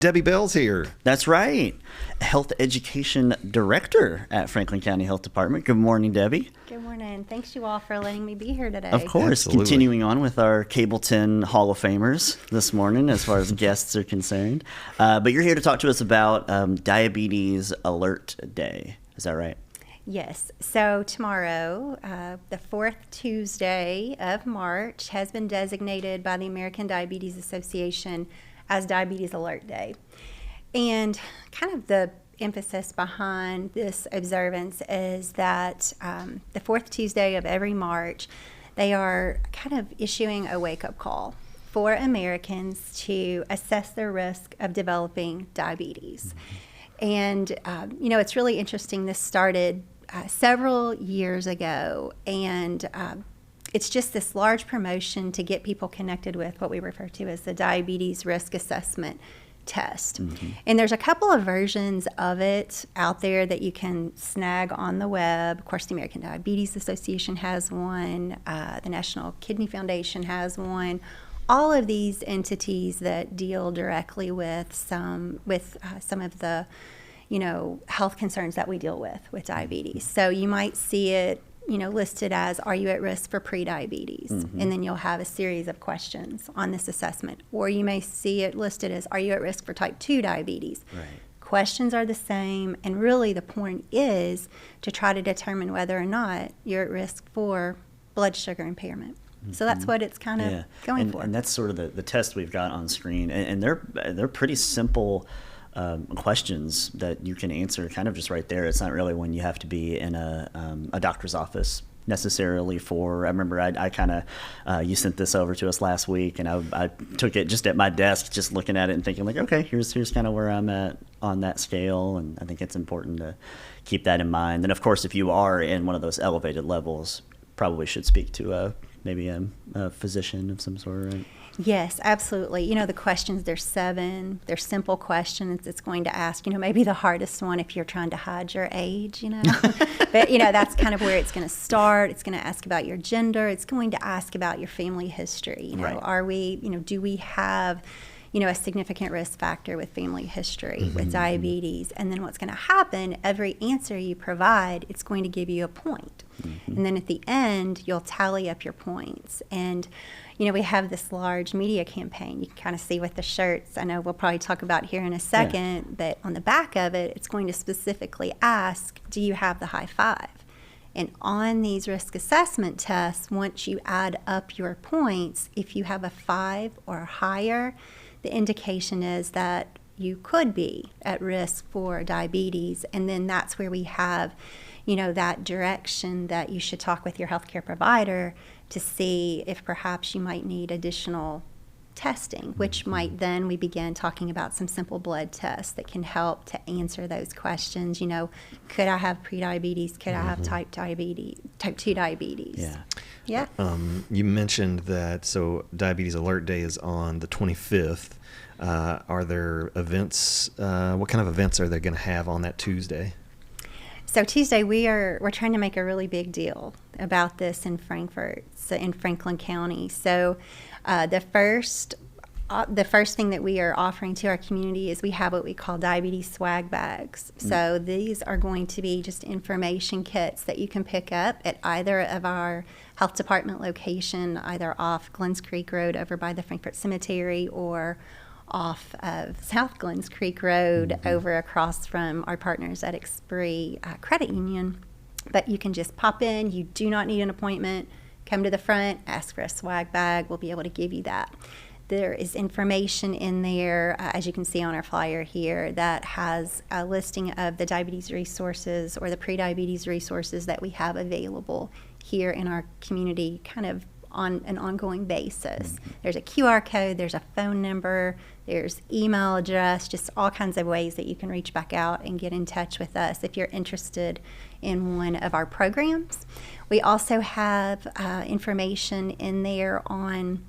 Debbie Bell's here. That's right. Health Education Director at Franklin County Health Department. Good morning, Debbie. Good morning. Thanks you all for letting me be here today. Of course. Absolutely. Continuing on with our Cable 10 Hall of Famers this morning as far as guests are concerned. But you're here to talk to us about Diabetes Alert Day. Is that right? Yes. So tomorrow, the fourth Tuesday of March, has been designated by the American Diabetes Association as Diabetes Alert Day. And kind of the emphasis behind this observance is that the fourth Tuesday of every March, they are kind of issuing a wake-up call for Americans to assess their risk of developing diabetes. And, it's really interesting. This started several years ago, and it's just this large promotion to get people connected with what we refer to as the Diabetes Risk Assessment Test. Mm-hmm. And there's a couple of versions of it out there that you can snag on the web. Of course, the American Diabetes Association has one. The National Kidney Foundation has one. All of these entities that deal directly with some of the health concerns that we deal with diabetes. So you might see it listed as, are you at risk for prediabetes? Mm-hmm. And then you'll have a series of questions on this assessment. Or you may see it listed as, are you at risk for type 2 diabetes? Right. Questions are the same, and really the point is to try to determine whether or not you're at risk for blood sugar impairment. Mm-hmm. So that's what it's kind of going for. And that's sort of the test we've got on screen. And they're pretty simple questions that you can answer kind of just right there. It's not really one you have to be in a doctor's office necessarily for. I remember I kind of, you sent this over to us last week, and I took it just at my desk, just looking at it and thinking like, okay, here's kind of where I'm at on that scale. And I think it's important to keep that in mind. And of course, if you are in one of those elevated levels, probably should speak to maybe a physician of some sort, right? Yes, absolutely. The questions, there's 7. They're simple questions. It's going to ask, maybe the hardest one if you're trying to hide your age, But, that's kind of where it's going to start. It's going to ask about your gender. It's going to ask about your family history. Right. Are we, do we have, a significant risk factor with family history, with diabetes? And then what's going to happen, every answer you provide, it's going to give you a point. Mm-hmm. And then at the end, you'll tally up your points. And we have this large media campaign. You can kind of see with the shirts. I know we'll probably talk about here in a second, but on the back of it, it's going to specifically ask, do you have the high 5? And on these risk assessment tests, once you add up your points, if you have a 5 or higher, the indication is that you could be at risk for diabetes. And then that's where we have, that direction that you should talk with your healthcare provider to see if perhaps you might need additional testing, which might then we begin talking about some simple blood tests that can help to answer those questions. Could I have prediabetes? Could I have type 2 diabetes? Yeah. You mentioned that, so Diabetes Alert Day is on the 25th. Are there events? What kind of events are they going to have on that Tuesday? So Tuesday, we're trying to make a really big deal about this in Frankfort, so in Franklin County. So the first thing that we are offering to our community is we have what we call diabetes swag bags. So these are going to be just information kits that you can pick up at either of our health department location, either off Glens Creek Road over by the Frankfort Cemetery or off of South Glens Creek Road over across from our partners at Express Credit Union. But you can just pop in. You do not need an appointment. Come to the front, ask for a swag bag. We'll be able to give you that. There is information in there, as you can see on our flyer here, that has a listing of the diabetes resources or the prediabetes resources that we have available here in our community kind of on an ongoing basis. There's a QR code, there's a phone number, there's email address, just all kinds of ways that you can reach back out and get in touch with us if you're interested in one of our programs. We also have information in there on,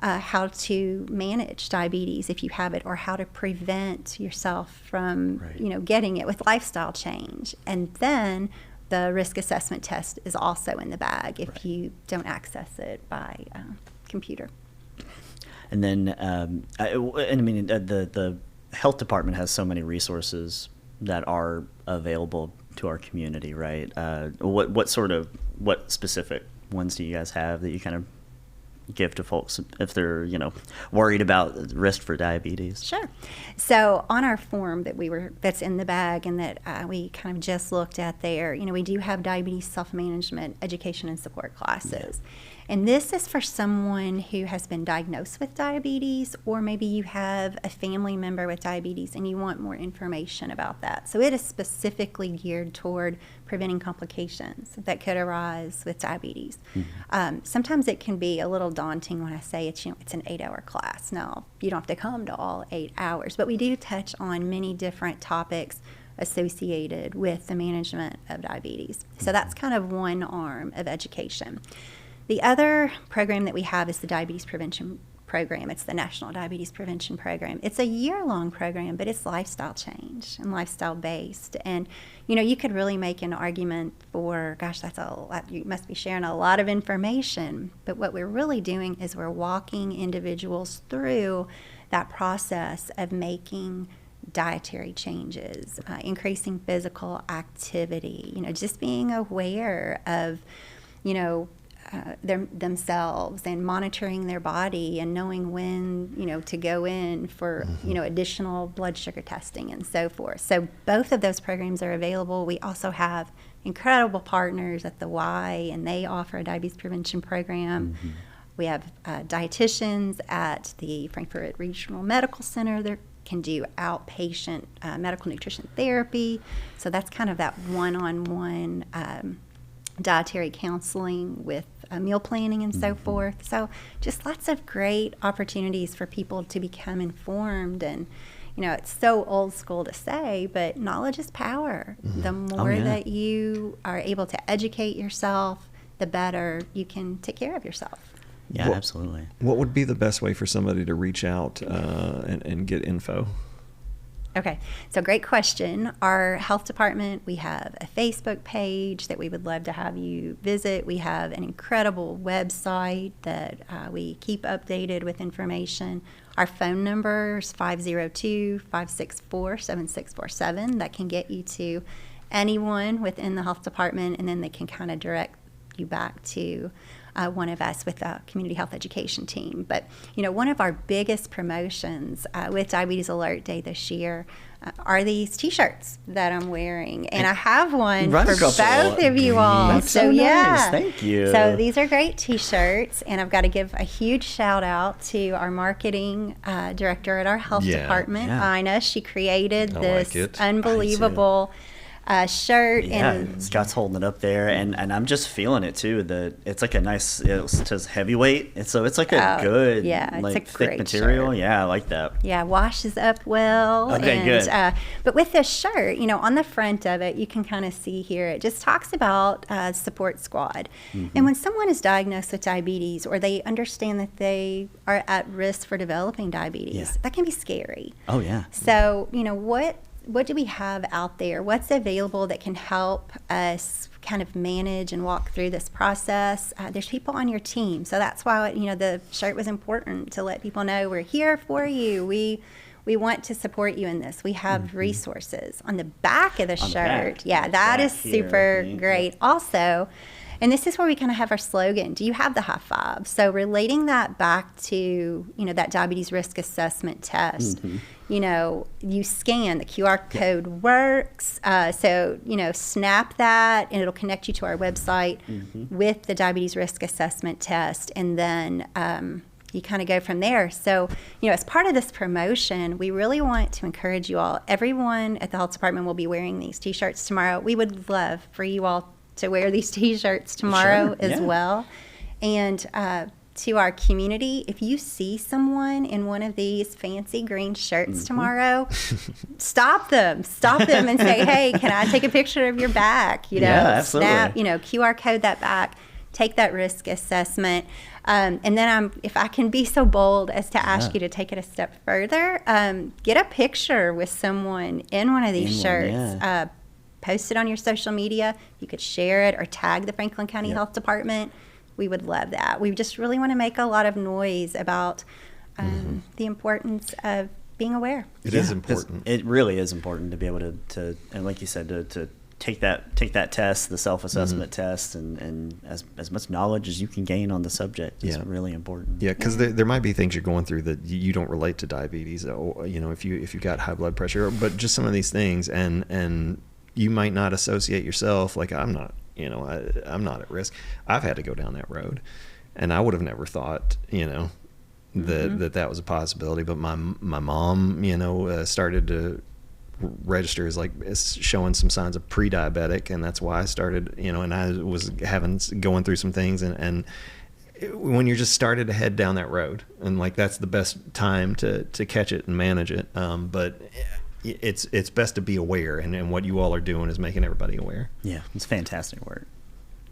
how to manage diabetes if you have it, or how to prevent yourself from, getting it with lifestyle change. And then the risk assessment test is also in the bag if you don't access it by computer. And then, I mean, the health department has so many resources that are available to our community, right? What specific ones do you guys have that you kind of give to folks if they're, worried about risk for diabetes? Sure. So on our form that's in the bag and that we kind of just looked at there, we do have diabetes self-management education and support classes. Yeah. And this is for someone who has been diagnosed with diabetes, or maybe you have a family member with diabetes and you want more information about that. So it is specifically geared toward preventing complications that could arise with diabetes. Mm-hmm. Sometimes it can be a little daunting when I say it's an 8-hour class. No, you don't have to come to all 8 hours, but we do touch on many different topics associated with the management of diabetes. So that's kind of one arm of education. The other program that we have is the Diabetes Prevention Program. It's the National Diabetes Prevention Program. It's a year-long program, but it's lifestyle change and lifestyle-based. And, you could really make an argument for, gosh, that's a lot. You must be sharing a lot of information. But what we're really doing is we're walking individuals through that process of making dietary changes, increasing physical activity, just being aware of, themselves and monitoring their body and knowing when, to go in for, additional blood sugar testing and so forth. So both of those programs are available. We also have incredible partners at the Y, and they offer a diabetes prevention program. Mm-hmm. We have dietitians at the Frankfort Regional Medical Center that can do outpatient medical nutrition therapy. So that's kind of that one-on-one dietary counseling with meal planning and so forth. So just lots of great opportunities for people to become informed. And, it's so old school to say, but knowledge is power. Mm-hmm. The more that you are able to educate yourself, the better you can take care of yourself. Yeah, absolutely. What would be the best way for somebody to reach out and get info? Okay, so great question. Our health department, we have a Facebook page that we would love to have you visit. We have an incredible website that we keep updated with information. Our phone number is 502-564-7647. That can get you to anyone within the health department, and then they can kind of direct you back to one of us with the community health education team. But, one of our biggest promotions with Diabetes Alert Day this year are these T-shirts that I'm wearing. And I have one for both of you all. That's so nice. Thank you. So these are great T-shirts. And I've got to give a huge shout out to our marketing director at our health department, Ina. She created this unbelievable shirt. Yeah, and Scott's holding it up there, and I'm just feeling it too. It's like a nice, it says heavyweight, and so it's like a good, like it's a thick great material. Shirt. Yeah, I like that. Yeah, washes up well. Okay, good. But with this shirt, on the front of it, you can kind of see here, it just talks about support squad. Mm-hmm. And when someone is diagnosed with diabetes, or they understand that they are at risk for developing diabetes, that can be scary. Oh yeah. So what do we have out there? What's available that can help us kind of manage and walk through this process? There's people on your team. So that's why, the shirt was important to let people know we're here for you. We want to support you in this. We have resources. On the back of the shirt, that is super great. Also, and this is where we kind of have our slogan, do you have the high five? So relating that back to, that diabetes risk assessment test. Mm-hmm. You scan, the QR code works. So, snap that and it'll connect you to our website with the diabetes risk assessment test. And then you kind of go from there. So, as part of this promotion, we really want to encourage you all. Everyone at the health department will be wearing these T-shirts tomorrow. We would love for you all to wear these T-shirts tomorrow as well. And to our community, if you see someone in one of these fancy green shirts tomorrow, stop them and say, hey, can I take a picture of your back? Absolutely. Snap, QR code that back, take that risk assessment. And then if I can be so bold as to ask you to take it a step further, get a picture with someone in one of these shirts. Post it on your social media. You could share it or tag the Franklin County Health Department. We would love that. We just really want to make a lot of noise about the importance of being aware. It is important. It really is important to be able to and like you said, to take that test, the self-assessment test, and as much knowledge as you can gain on the subject is really important. Yeah, because there might be things you're going through that you don't relate to diabetes, or, if you got high blood pressure, but just some of these things, and you might not associate yourself like I'm not at risk. I've had to go down that road, and I would have never thought that was a possibility. But my mom started to register as showing some signs of pre-diabetic, and that's why I started, and I was going through some things, and when you're just started to head down that road, and that's the best time to catch it and manage it. But it's best to be aware, and what you all are doing is making everybody aware. Yeah, it's fantastic work.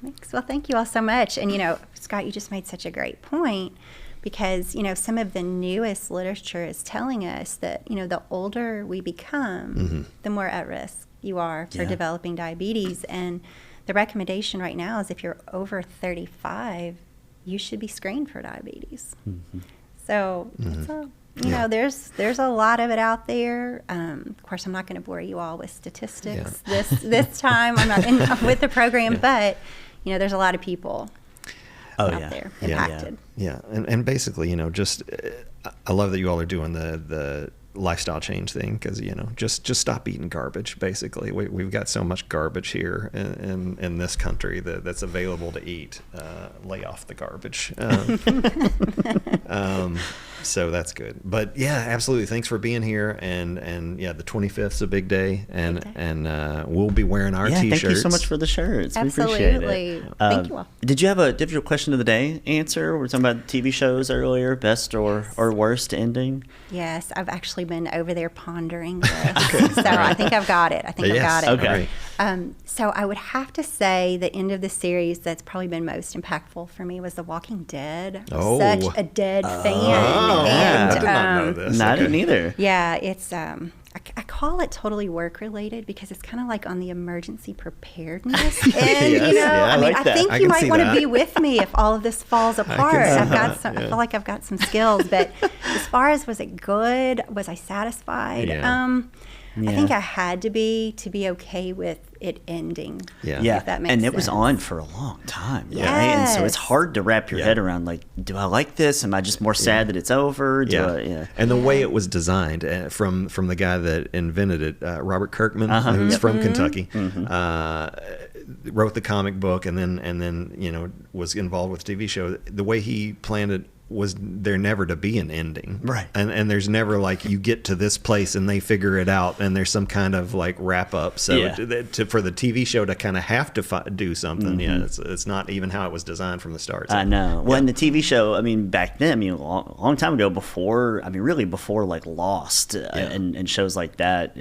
Thanks. Well, thank you all so much. And Scott, you just made such a great point, because some of the newest literature is telling us that the older we become, the more at risk you are for developing diabetes. And the recommendation right now is if you're over 35, you should be screened for diabetes. So there's a lot of it out there. Of course, I'm not going to bore you all with statistics this time. I'm not with the program, but there's a lot of people out there impacted. Yeah. And basically, just I love that you all are doing the lifestyle change thing, because just stop eating garbage. Basically, we've got so much garbage here in this country that's available to eat. Lay off the garbage. So that's good. But yeah, absolutely. Thanks for being here. And the 25th is a big day, and we'll be wearing our T-shirts. Thank you so much for the shirts. Absolutely. We appreciate it. Thank you all. Did you have a question of the day answer? We were talking about TV shows earlier, best or worst ending. Yes, I've actually been over there pondering this. So I think I've got it. Okay. So I would have to say the end of the series that's probably been most impactful for me was The Walking Dead. I'm such a Dead fan. I did not know this. I didn't either. Yeah, it's I call it totally work related, because it's kind of like on the emergency preparedness end. I think you might want to be with me if all of this falls apart. I feel like I've got some skills, but as far as was it good, was I satisfied? I think I had to be okay with it ending. Yeah. If that makes and it sense. was on for a long time. Yes. Right? And so it's hard to wrap your head around, do I like this? Am I just more sad that it's over? And the way it was designed from the guy that invented it, Robert Kirkman, who's from Kentucky, wrote the comic book, and then was involved with the TV show. The way he planned it was there never to be an ending, right? And there's never you get to this place and they figure it out and there's some kind of wrap up. So for the TV show to kind of have to do something, it's not even how it was designed from the start. So, I know. Well, in the TV show, back then, a long time ago, before Lost and shows like that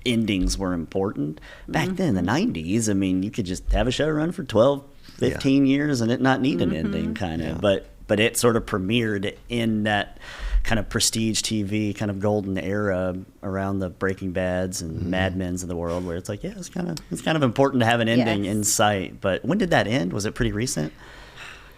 endings were important. Back then, in the 90s, you could just have a show run for 12, 15 years and it not need an ending, kind of. But it sort of premiered in that kind of prestige TV kind of golden era around the Breaking Bads and Mad Men's of the world, where it's it's kind of important to have an ending in sight. But when did that end? Was it pretty recent?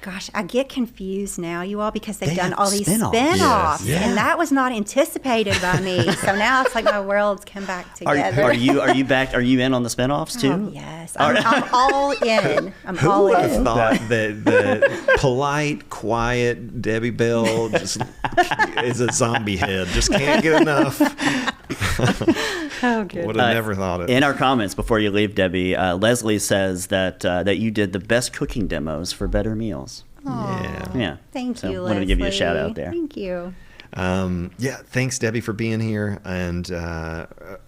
Gosh, I get confused now, you all, because they've done all these spin-offs. spin-offs, and that was not anticipated by me. So now it's like my world's come back together. Are you back? Are you in on the spin-offs too? Oh, yes, I'm all in. Who all would have in. thought that the polite, quiet Debbie Bell just is a zombie head? Just can't get enough. Oh, good. Would have never thought it. In our comments before you leave, Debbie, Leslie says that you did the best cooking demos for Better Meals. Yeah. Thank you, Leslie. Wanted to give you a shout out there. Thank you. Thanks, Debbie, for being here, and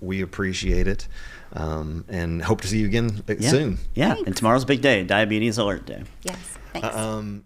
we appreciate it, and hope to see you again soon. Yeah, and tomorrow's a big day, Diabetes Alert Day. Yes, thanks.